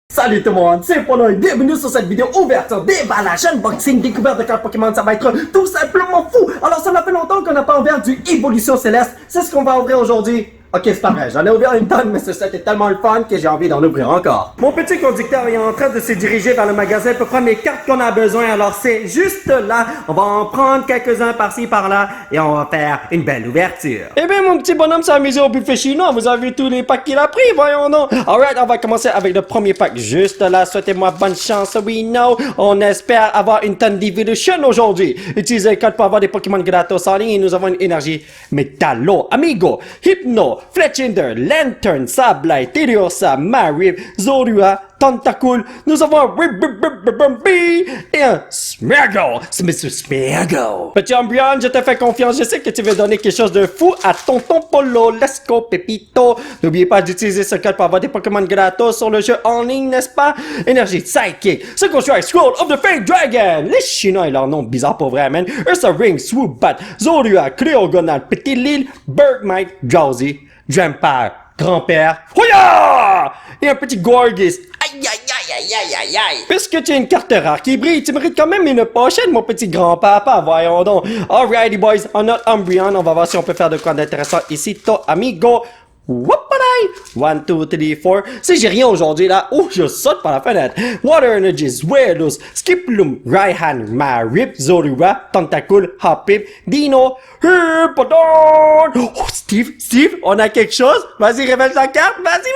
Salut tout le monde, c'est Polo et bienvenue sur cette vidéo ouverture, déballage, unboxing, découverte de cartes Pokémon, ça va être tout simplement fou. Alors ça fait longtemps qu'on n'a pas ouvert du Évolution Céleste, c'est ce qu'on va ouvrir aujourd'hui. Ok, c'est pas vrai, j'en ai ouvert une tonne, mais ce set est tellement le fun que j'ai envie d'en ouvrir encore. Mon petit conducteur est en train de se diriger vers le magasin pour prendre les cartes qu'on a besoin, alors c'est juste là. On va en prendre quelques-uns par-ci, par-là, et on va faire une belle ouverture. Eh bien, mon petit bonhomme s'est amusé au buffet chinois, vous avez tous les packs qu'il a pris, voyons donc. Alright, on va commencer avec le premier pack, juste là, souhaitez-moi bonne chance, we know. On espère avoir une tonne d'Evolution aujourd'hui. Utilisez le code pour avoir des Pokémon gratos en ligne et nous avons une énergie Métallo, Amigo, Hypno, Fletchinder, Lantern, Sableye, Teddiursa, Marip, Zorua, Tentacool, nous avons un Ribbee et un Smeargle. C'est Mr. Smeargle. Petit Umbreon, je te fais confiance, je sais que tu veux donner quelque chose de fou à tonton Polo. Let's go, Pepito. N'oubliez pas d'utiliser ce code pour avoir des Pokémon gratos sur le jeu en ligne, n'est-ce pas? Énergie Psychic, Second Strike, Scroll of the Fate Dragon. Les Chinois et leur nom bizarre pour vrai, man. Ursa Ring, Swoop Bat, Zorua, Cléogonal, Petit Lille, Bergmite, Drowsy, Drampire, Grand-père, Hoya! Et un petit Gorgis. Aïe, aïe, aïe, aïe, aïe, aïe, aïe. Puisque tu as une carte rare qui brille, tu mérites quand même une pochette, mon petit grand-papa, voyons donc. Alrighty, boys, on a Umbreon, on va voir si on peut faire de quoi d'intéressant ici, to amigo. Whoopalai! 1, 2, 3, 4. Si j'ai rien aujourd'hui là, oh, je saute par la fenêtre. Water Energies, Weirdos, Skiploom, Raihan, Marip, Zorua, Tentacool, Hoppip, Dino, Hippodon. Oh, Steve, on a quelque chose? Vas-y, révèle ta carte. Vas-y.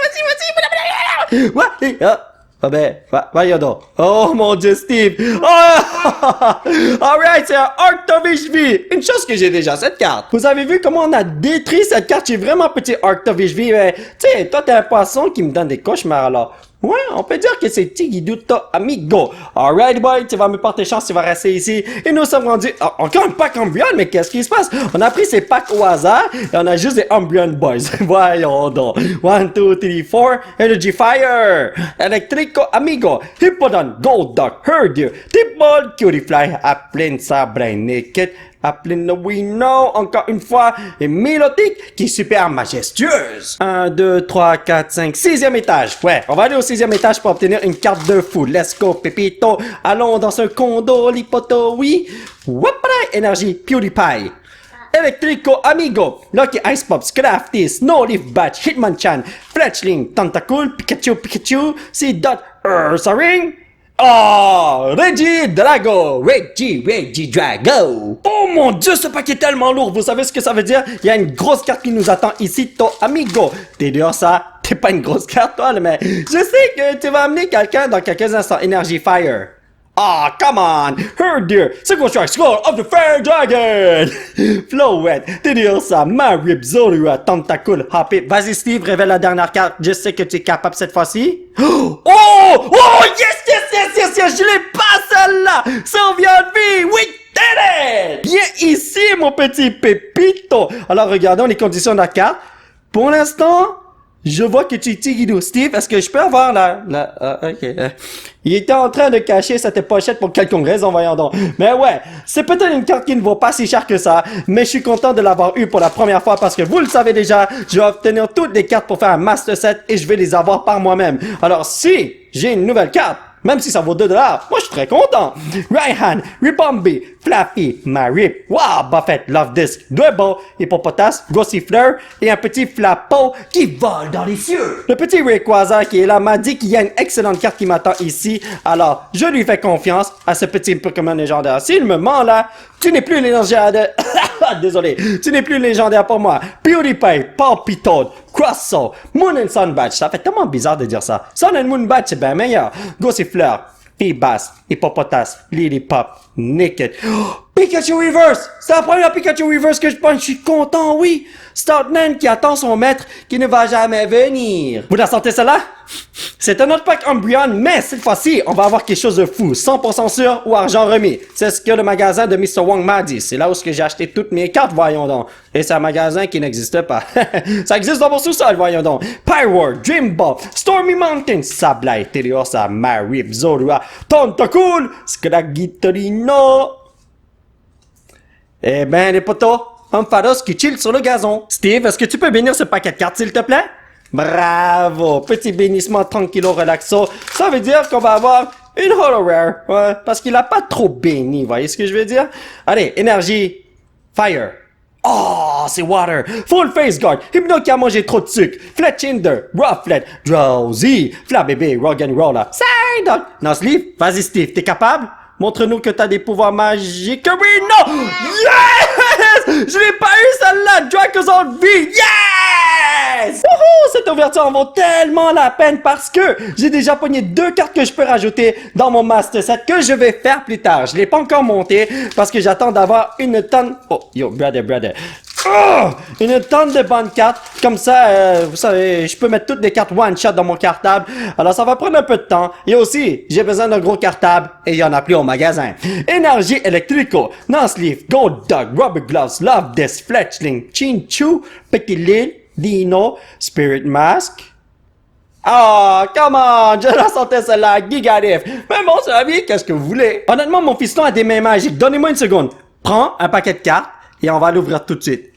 Ouais, voyons donc. Oh mon Dieu, Steve. Oh! Alright, c'est un Arctovich V. Une chose que j'ai déjà, cette carte. Vous avez vu comment on a détruit cette carte? J'ai vraiment petit Arctovich V. Mais, tu sais, toi, t'es un poisson qui me donne des cauchemars, alors. Ouais, on peut dire que c'est Tigidouto Amigo. Alright, boy, tu vas me porter chance, tu vas rester ici. Et nous sommes rendus... encore un pack Umbreon, mais qu'est-ce qui se passe? On a pris ces packs au hasard et on a juste des Umbreon Boys. Voyons donc. 1, 2, 3, 4. Energy Fire. Electrico Amigo. Hippodon, Gold Duck, Herdier, Tipball, Cutiefly, Applin, Sableye, Naked, Applin, we know, encore une fois, et Milotic, qui est super majestueuse. 1, 2, 3, 4, 5, 6e étage. Ouais, on va aller au 6e étage pour obtenir une carte de fou. Let's go, Pepito. Allons dans ce condo, lipoto, oui. Whoopala, énergie, PewDiePie. Electrico Amigo, Lucky Ice Pops, Crafty, Snowleaf Batch, Hitmonchan, Fletchling, Tentacool, Pikachu, C-Dot, Ursa Ring. Oh, Reggie Drago, Reggie Drago. Oh mon Dieu, ce paquet est tellement lourd. Vous savez ce que ça veut dire? Il y a une grosse carte qui nous attend ici, to amigo. T'es dehors ça? T'es pas une grosse carte, toi, mais je sais que tu vas amener quelqu'un dans quelques instants. Energy Fire. Ah, come on! Herdier, Second Strike, Scroll of the Fire Dragon! Flowet, Teddiursa, Marip, Zorua, Tentacool, Hoppip. Vas-y, Steve, révèle la dernière carte. Je sais que tu es capable cette fois-ci. Oh! Oh! Yes! Je l'ai pas, celle-là! Sylveon V! We did it! Viens ici, mon petit Pépito! Alors, regardons les conditions de la carte. Pour l'instant... je vois que tu es Tigidou. Steve, est-ce que je peux avoir ok. Il était en train de cacher cette pochette pour quelconque raison, voyons donc. Mais ouais, c'est peut-être une carte qui ne vaut pas si cher que ça, mais je suis content de l'avoir eu pour la première fois parce que vous le savez déjà, je vais obtenir toutes les cartes pour faire un master set et je vais les avoir par moi-même. Alors si j'ai une nouvelle carte, même si ça vaut 2$, moi je suis très content. Raihan, Ribombee, Flaffy, Marip, Wow, Buffett, Love Disc, Dwebble, Hippopotas, Gossifleur et un petit Flappo qui vole dans les cieux. Le petit Rayquaza qui est là m'a dit qu'il y a une excellente carte qui m'attend ici, alors je lui fais confiance à ce petit Pokémon légendaire. S'il me ment là, tu n'es plus légendaire. Désolé, tu n'es plus légendaire pour moi. PewDiePie, Palpitoad, Crosso, Moon and Sun Badge. Ça fait tellement bizarre de dire ça. Sun and Moon Badge, c'est bien meilleur. Gossifleur, Feebas, Hippopotas, Lilipop, Naked. Oh, Pikachu Reverse! C'est la première Pikachu Reverse que je pense. Je suis content, oui. Startman qui attend son maître qui ne va jamais venir. Vous la sentez celle-là? C'est un autre pack Umbreon, mais cette fois-ci, on va avoir quelque chose de fou. 100% sûr ou argent remis. C'est ce que le magasin de Mr. Wong m'a dit. C'est là où j'ai acheté toutes mes cartes, voyons donc. Et c'est un magasin qui n'existe pas. Ça existe dans mon sous-sol, voyons donc. Pyroar, Dream Ball, Stormy Mountain, Sableye, Teddiursa, Marip, Zorua, Tentacool, Scragittorino. Eh ben, les potos, Ampharos qui chill sur le gazon. Steve, est-ce que tu peux bénir ce paquet de cartes, s'il te plaît? Bravo! Petit bénissement tranquillo relaxo. Ça veut dire qu'on va avoir une holo rare. Ouais, parce qu'il a pas trop béni, voyez ce que je veux dire? Allez, énergie, fire. Oh, c'est water. Full face guard. Hypno qui a mangé trop de sucre. Fletchinder, Rufflet, Drowsy, Fla bébé, Rock and Roller. Psyduck. Non, Steve, vas-y Steve, t'es capable? Montre-nous que t'as des pouvoirs magiques. Oui, non! Yes! Je l'ai pas eu celle-là! Dracozolt V! Yes! Wouhou! Cette ouverture en vaut tellement la peine parce que j'ai déjà pogné 2 cartes que je peux rajouter dans mon Master Set que je vais faire plus tard. Je l'ai pas encore monté parce que j'attends d'avoir une tonne... Oh, yo, brother. Oh! Une tonne de bonnes cartes. Comme ça, vous savez, je peux mettre toutes les cartes one-shot dans mon cartable. Alors, ça va prendre un peu de temps. Et aussi, j'ai besoin d'un gros cartable et il y en a plus au magasin. Énergie électrico, non-sleeve, Gold Dog, Rubber Gloves, Love This, Fletchling, Chinchu, Petit Lil, Dino, Spirit Mask. Oh, come on, je la sentais celle-là, Gigadif. Mais bon, c'est la vie, qu'est-ce que vous voulez? Honnêtement, mon fiston a des mains magiques. Donnez-moi une seconde. Prends un paquet de cartes et on va l'ouvrir tout de suite.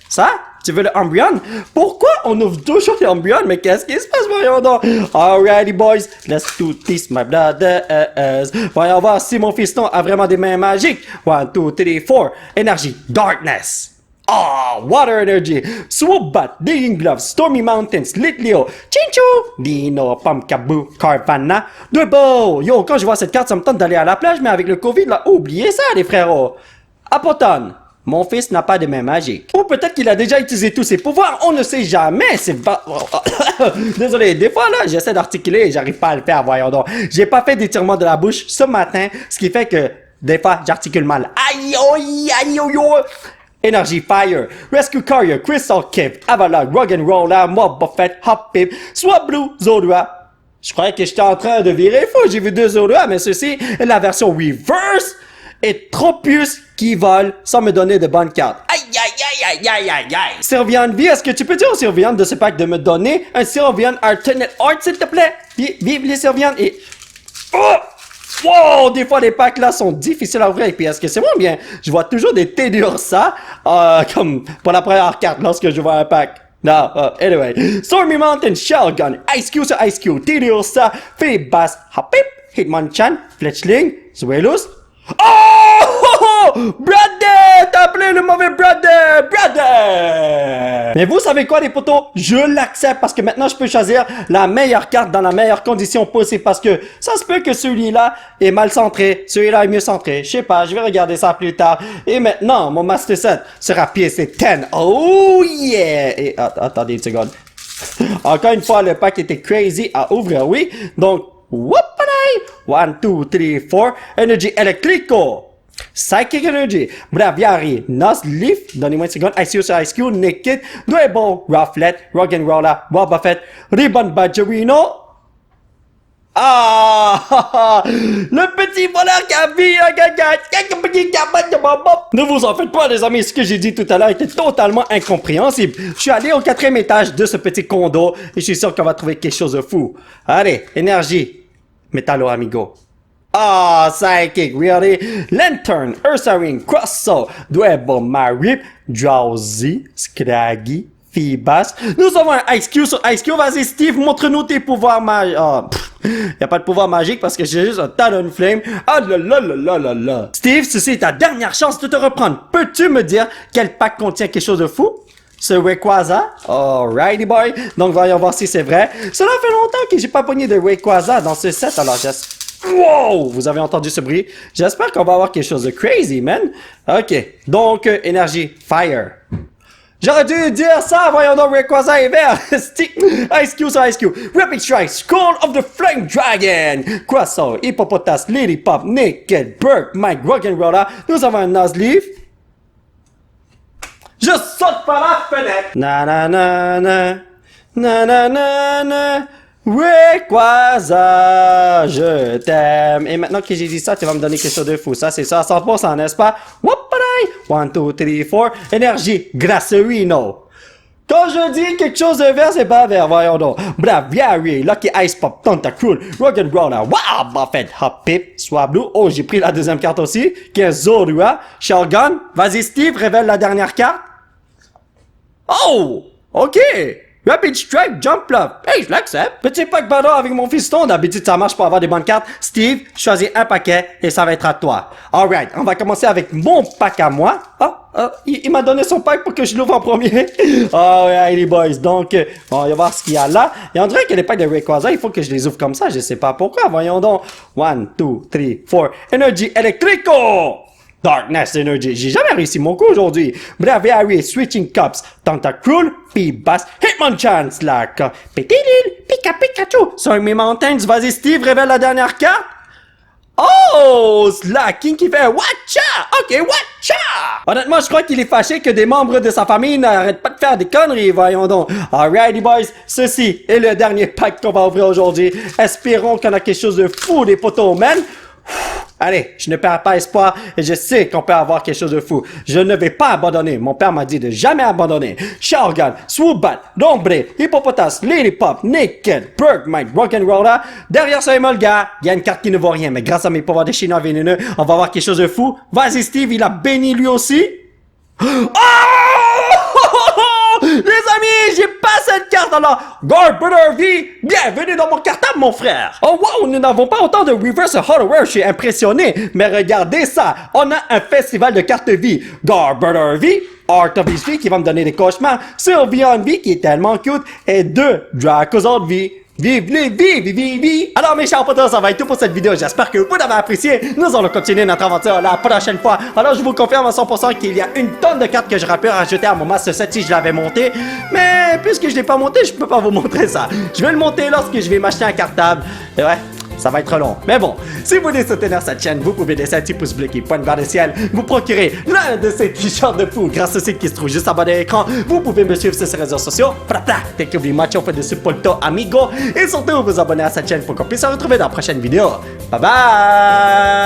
Ça? Tu veux le Umbreon? Pourquoi on ouvre toujours les Umbreon? Mais qu'est-ce qui se passe, voyons donc? Alrighty, boys, let's do this, my brothers. Voyons voir si mon fiston a vraiment des mains magiques. 1, 2, 3, 4. Énergie, Darkness. Oh, Water Energy, Swobat, Digging Gloves, Stormy Mountains, Litleo, Chinchu, Dino, Pumpkaboo, Carvanha, Double. Yo, quand je vois cette carte, ça me tente d'aller à la plage, mais avec le Covid, là, oubliez ça, les frérots. Apoton. Mon fils n'a pas de main magique. Ou peut-être qu'il a déjà utilisé tous ses pouvoirs, on ne sait jamais, c'est Désolé, des fois là, j'essaie d'articuler et j'arrive pas à le faire, voyons donc. J'ai pas fait d'étirement de la bouche ce matin, ce qui fait que, des fois, j'articule mal. Aïe, aïe, aïe, aïe, aïe. Energy Fire, Rescue Carrier, Crystal Cave, Avalon, Rock and Roller, Mob Buffett, Hop Pip, Swap Blue, Zodua. Je croyais que j'étais en train de virer fou, j'ai vu 2 Zodua, mais ceci est la version reverse et Tropius qui vole sans me donner de bonnes cartes. Aïe, aïe, aïe, aïe, aïe, aïe. Sylvian V, est-ce que tu peux dire au Sylvian de ce pack de me donner un Sylvian Alternate Art, s'il te plaît? Vive les Sylvian et... Oh! Wow, des fois les packs là sont difficiles à ouvrir et puis est-ce que c'est moi bien? Je vois toujours des Teddiursa comme pour la première carte lorsque je vois un pack. Non, anyway. Stormy Mountain, Shellgun, Ice Cube sur Ice Cube, Teddiursa, Feebas, Hopip, Hitmonchan, Fletchling, Zuelus. Oh! Brother! T'as appelé le mauvais brother! Brother! Mais vous savez quoi les potos? Je l'accepte parce que maintenant je peux choisir la meilleure carte dans la meilleure condition possible parce que ça se peut que celui-là est mal centré, celui-là est mieux centré. Je sais pas, je vais regarder ça plus tard. Et maintenant, mon Master Set sera piécé 10. Oh yeah! Et attendez une seconde. Encore une fois, le pack était crazy à ouvrir, oui. Donc, whoop-a-day! 1, 2, 3, 4. Energy Electrico. Psychic Energy, Braviary, Nuzleaf, donnez-moi une seconde, ICU sur Ice Cube, Naked, Dwebo, Rufflet, Rock and Roller, Boba Fett, Ribbon Badgerino. Ah! Le petit voleur qui a vu Ne vous en faites pas, les amis, ce que j'ai dit tout à l'heure était totalement incompréhensible. Je suis allé au 4e étage de ce petit condo et je suis sûr qu'on va trouver quelque chose de fou. Allez, énergie, Metallo amigo. Ah, Psychic, really? Lantern, Ursaring, Crosso, Dwebo, Marip, Drowsy, Scraggy, Feebas. Nous avons un Ice Cube sur Ice Cube. Vas-y, Steve, montre-nous tes pouvoirs magiques. Ah, y a pas de pouvoir magique parce que j'ai juste un Talon Flame. Ah là là là là là là. Steve, ceci est ta dernière chance de te reprendre. Peux-tu me dire quel pack contient quelque chose de fou? Ce Rayquaza? Alrighty boy. Donc voyons voir si c'est vrai. Cela fait longtemps que j'ai pas pogné de Rayquaza dans ce set, alors j'espère. Wow! Vous avez entendu ce bruit? J'espère qu'on va avoir quelque chose de crazy, man. Ok. Donc, énergie. Fire. J'aurais dû dire ça, voyons donc, Rayquaza est vert. Ice Cube sur Ice Cube. Rapid Strike. Skull of the Flame Dragon. Croissant. Hippopotas. Lily Pop. Naked. Burke. Mike. Rock'n'Roller. Nous avons un Nuzleaf. Je saute par la fenêtre. Na na na na. Na na na na. Rayquaza, je t'aime. Et maintenant que j'ai dit ça, tu vas me donner quelque chose de fou. Ça, c'est ça à 100%, n'est-ce pas? Whoop-a-day! 1, 2, 3, 4. Énergie, Grasserino. Quand je dis quelque chose de vert, c'est pas vert, voyons donc. Braviary, Lucky Ice Pop, Tentacruel, Rock'n'Roller, Wow, Buffett, Hop Pip, Swablu. Oh, j'ai pris la deuxième carte aussi, qui est Zorua, Shellgun. Vas-y, Steve, révèle la dernière carte. Oh! Ok! Rapid Strike, Jump Love. Hey, je l'accepte. Petit pack bâtard avec mon fiston. D'habitude, ça marche pour avoir des bonnes cartes. Steve, choisis un paquet et ça va être à toi. Alright, on va commencer avec mon pack à moi. Il m'a donné son pack pour que je l'ouvre en premier. Alright, les boys. Donc, on va voir ce qu'il y a là. Et on dirait que les packs de Rayquaza, il faut que je les ouvre comme ça. Je sais pas pourquoi. Voyons donc. 1, 2, 3, 4. Energy Electrico! Darkness Energy. J'ai jamais réussi mon coup aujourd'hui. Braviary, Switching Cups, Tentacruel, P-Bass, Hitmonchan, Slack, Pétilil, Pikachu. Stormy Mountains, vas-y Steve, révèle la dernière carte. Oh, Slacking qui fait Watcha! Ok, Watcha! Honnêtement, je crois qu'il est fâché que des membres de sa famille n'arrêtent pas de faire des conneries, voyons donc. Alrighty boys, ceci est le dernier pack qu'on va ouvrir aujourd'hui. Espérons qu'on a quelque chose de fou des poteaux, man. Allez, je ne perds pas espoir et je sais qu'on peut avoir quelque chose de fou. Je ne vais pas abandonner. Mon père m'a dit de jamais abandonner. Shogun, Swoobat, Dombre, Hippopotas, Lilipop, Naked, Bergmite, Rock'n'Roller. Derrière ce Emolga, il y a une carte qui ne vaut rien. Mais grâce à mes pouvoirs de chinois vénéneux, on va avoir quelque chose de fou. Vas-y Steve, il a béni lui aussi. Oh! Les amis, j'ai pas cette carte alors. Garbodor V, bienvenue dans mon cartable mon frère. Oh wow, nous n'avons pas autant de Reverse Hardware, je suis impressionné. Mais regardez ça, on a un festival de cartes V. Garbodor V, Art of His V qui va me donner des cauchemars. Sylveon V qui est tellement cute. Et 2 Dracozold V. Vive les vive. Alors mes chers potos, ça va être tout pour cette vidéo. J'espère que vous l'avez apprécié. Nous allons continuer notre aventure la prochaine fois. Alors je vous confirme à 100% qu'il y a une tonne de cartes que j'aurais pu rajouter à mon Master Set si je l'avais monté. Mais puisque je l'ai pas monté, je peux pas vous montrer ça. Je vais le monter lorsque je vais m'acheter un cartable. Et ouais, ça va être long. Mais bon, si vous voulez soutenir cette chaîne, vous pouvez laisser un petit pouce bleu qui pointe vers le ciel. Vous procurez l'un de ces t-shirts de fou grâce au site qui se trouve juste en bas de l'écran. Vous pouvez me suivre sur ces réseaux sociaux. Thank you very much, on fait de Supporto Amigo. Et surtout, vous abonner à cette chaîne pour qu'on puisse se retrouver dans la prochaine vidéo. Bye bye!